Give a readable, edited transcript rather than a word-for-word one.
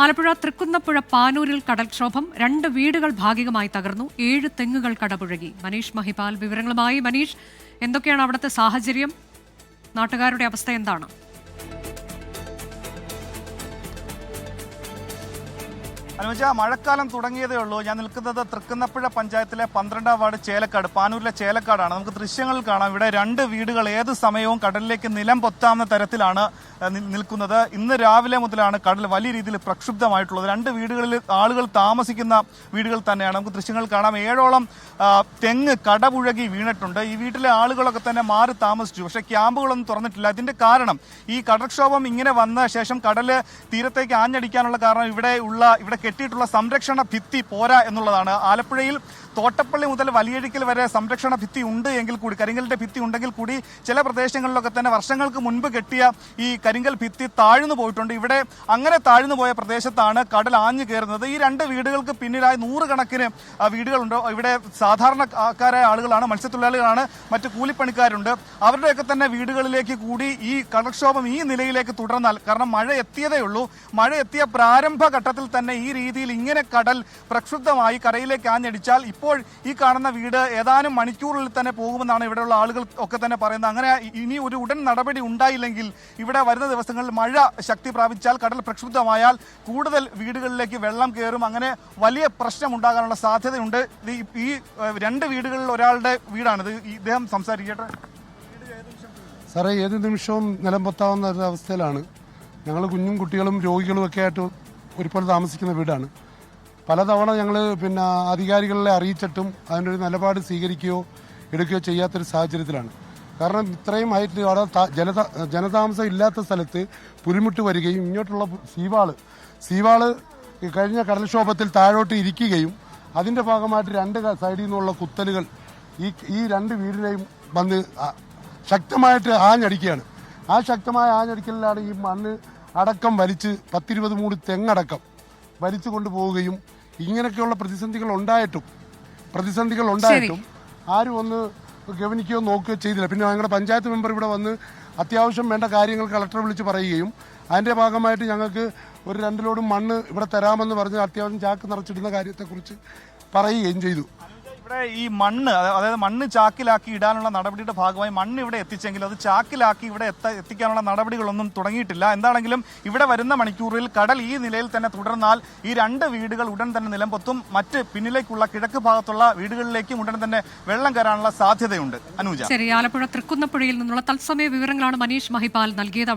ആലപ്പുഴ തൃക്കുന്നപ്പുഴ പാനൂരിൽ കടൽക്ഷോഭം 2 വീടുകൾ ഭാഗികമായി തകർന്നു, 7 തെങ്ങുകൾ കടപുഴകി. മനീഷ് മഹിപാൽ വിവരങ്ങളുമായി. മനീഷ്, എന്തൊക്കെയാണ് അവിടുത്തെ സാഹചര്യം? നാട്ടുകാരുടെ അവസ്ഥ എന്താണ്? അനുജ, മഴക്കാലം തുടങ്ങിയതേ ഉള്ളൂ. ഞാൻ നിൽക്കുന്നത് തൃക്കുന്നപ്പുഴ പഞ്ചായത്തിലെ 12ാം വാർഡ് ചേലക്കാട്, പാനൂരിലെ ചേലക്കാടാണ്. നമുക്ക് ദൃശ്യങ്ങളിൽ കാണാം, ഇവിടെ 2 വീടുകൾ ഏത് സമയവും കടലിലേക്ക് നിലം പൊത്താവുന്ന തരത്തിലാണ് നിൽക്കുന്നത്. ഇന്ന് രാവിലെ മുതലാണ് കടൽ വലിയ രീതിയിൽ പ്രക്ഷുബ്ധമായിട്ടുള്ളത്. 2 വീടുകളിൽ ആളുകൾ താമസിക്കുന്ന വീടുകൾ തന്നെയാണ്. നമുക്ക് ദൃശ്യങ്ങൾ കാണാം, 7ഓളം തെങ്ങ് കടപുഴകി വീണിട്ടുണ്ട്. ഈ വീട്ടിലെ ആളുകളൊക്കെ തന്നെ മാറി താമസിച്ചു, പക്ഷേ ക്യാമ്പുകളൊന്നും തുറന്നിട്ടില്ല. ഇതിന്റെ കാരണം ഈ കടൽക്ഷോഭം ഇങ്ങനെ വന്ന ശേഷം കടല് തീരത്തേക്ക് ആഞ്ഞടിക്കാനുള്ള കാരണം ഇവിടെ കെട്ടിയിട്ടുള്ള സംരക്ഷണ ഭിത്തി പോരാ എന്നുള്ളതാണ്. ആലപ്പുഴയിൽ തോട്ടപ്പള്ളി മുതൽ വലിയഴിക്കൽ വരെ സംരക്ഷണ ഭിത്തി ഉണ്ട് എങ്കിൽ കൂടി, കരിങ്കലിന്റെ ഭിത്തി ഉണ്ടെങ്കിൽ കൂടി, ചില പ്രദേശങ്ങളിലൊക്കെ തന്നെ വർഷങ്ങൾക്ക് മുൻപ് കെട്ടിയ ഈ കരിങ്കൽ ഭിത്തി താഴ്ന്നു പോയിട്ടുണ്ട്. ഇവിടെ അങ്ങനെ താഴ്ന്നു പോയ പ്രദേശത്താണ് കടൽ ആഞ്ഞു കയറുന്നത്. ഈ 2 വീടുകൾക്ക് പിന്നിലായി 100 കണക്കിന് വീടുകളുണ്ട്. ഇവിടെ സാധാരണക്കാരായ ആളുകളാണ്, മത്സ്യത്തൊഴിലാളികളാണ്, മറ്റ് കൂലിപ്പണിക്കാരുണ്ട്. അവരുടെയൊക്കെ തന്നെ വീടുകളിലേക്ക് കൂടി ഈ കടൽക്ഷോഭം ഈ നിലയിലേക്ക് തുടർന്നാൽ, കാരണം മഴ എത്തിയതേ ഉള്ളൂ, മഴ എത്തിയ പ്രാരംഭ ഘട്ടത്തിൽ തന്നെ ഈ രീതിയിൽ ഇങ്ങനെ കടൽ പ്രക്ഷുബ്ധമായി കരയിലേക്ക് ആഞ്ഞടിച്ചാൽ ഇപ്പോൾ ഈ കാണുന്ന വീട് ഏതാനും മണിക്കൂറിൽ തന്നെ പോകുമെന്നാണ് ഇവിടെയുള്ള ആളുകൾ ഒക്കെ തന്നെ പറയുന്നത്. അങ്ങനെ ഇനി ഒരു ഉടൻ നടപടി ഉണ്ടായില്ലെങ്കിൽ ഇവിടെ വരുന്ന ദിവസങ്ങളിൽ മഴ ശക്തി പ്രാപിച്ചാൽ, കടൽ പ്രക്ഷുബ്ധമായാൽ കൂടുതൽ വീടുകളിലേക്ക് വെള്ളം കയറും. അങ്ങനെ വലിയ പ്രശ്നം ഉണ്ടാകാനുള്ള സാധ്യതയുണ്ട്. ഈ 2 വീടുകളിൽ ഒരാളുടെ വീടാണിത്. ഇദ്ദേഹം സംസാരിക്കട്ടെ. സാറേ, ഏത് നിമിഷവും നിലം പൊത്താവുന്ന ഒരു അവസ്ഥയിലാണ്. ഞങ്ങൾ കുഞ്ഞും കുട്ടികളും രോഗികളും ഒക്കെ ആയിട്ട് ഒരുപോലെ താമസിക്കുന്ന വീടാണ്. പലതവണ ഞങ്ങൾ അധികാരികളെ അറിയിച്ചിട്ടും അതിൻ്റെ ഒരു നിലപാട് സ്വീകരിക്കുകയോ എടുക്കുകയോ ചെയ്യാത്തൊരു സാഹചര്യത്തിലാണ്. കാരണം ഇത്രയും ഹൈറ്റിൽ അവിടെ ജനതാമസം ഇല്ലാത്ത സ്ഥലത്ത് പുലിമുട്ട് വരികയും ഇങ്ങോട്ടുള്ള സീവാള് കഴിഞ്ഞ കടൽക്ഷോഭത്തിൽ താഴോട്ട് ഇരിക്കുകയും അതിൻ്റെ ഭാഗമായിട്ട് 2 സൈഡിൽ നിന്നുള്ള കുത്തലുകൾ ഈ 2 വീടിനെയും വന്ന് ശക്തമായിട്ട് ആഞ്ഞടിക്കുകയാണ്. ആ ശക്തമായ ആഞ്ഞടിക്കലിലാണ് ഈ മണ്ണ് അടക്കം വലിച്ച് 10-20 മൂട് തെങ്ങടക്കം വലിച്ചു കൊണ്ടുപോവുകയും ഇങ്ങനെയൊക്കെയുള്ള പ്രതിസന്ധികൾ ഉണ്ടായിട്ടും ആരും ഒന്ന് ഗവനിക്കുകയോ നോക്കുകയോ ചെയ്തില്ല. പിന്നെ ഞങ്ങളുടെ പഞ്ചായത്ത് മെമ്പർ ഇവിടെ വന്ന് അത്യാവശ്യം വേണ്ട കാര്യങ്ങൾ കളക്ടറെ വിളിച്ച് പറയുകയും അതിൻ്റെ ഭാഗമായിട്ട് ഞങ്ങൾക്ക് ഒരു 2 ലോഡ് മണ്ണ് ഇവിടെ തരാമെന്ന് പറഞ്ഞ് അത്യാവശ്യം ചാക്ക് നിറച്ചിടുന്ന കാര്യത്തെക്കുറിച്ച് പറയുകയും ചെയ്തു. ഈ മണ്ണ്, അതായത് മണ്ണ് ചാക്കിലാക്കി ഇടാനുള്ള നടപടിയുടെ ഭാഗമായി മണ്ണ് ഇവിടെ എത്തിച്ചെങ്കിലും അത് ചാക്കിലാക്കി ഇവിടെ എത്തിക്കാനുള്ള നടപടികളൊന്നും തുടങ്ങിയിട്ടില്ല. എന്താണെങ്കിലും ഇവിടെ വരുന്ന മണിക്കൂറിൽ കടൽ ഈ നിലയിൽ തന്നെ തുടർന്നാൽ ഈ 2 വീടുകൾ ഉടൻ തന്നെ നിലംപൊത്തും. മറ്റ് പിന്നിലേക്കുള്ള കിഴക്ക് ഭാഗത്തുള്ള വീടുകളിലേക്കും ഉടൻ തന്നെ വെള്ളം കയറാനുള്ള സാധ്യതയുണ്ട്. അനുജ, ശരി. ആലപ്പുഴ തൃക്കുന്നപ്പുഴയിൽ നിന്നുള്ള തത്സമയ വിവരങ്ങളാണ് മനീഷ് മഹിപാൽ നൽകിയത്.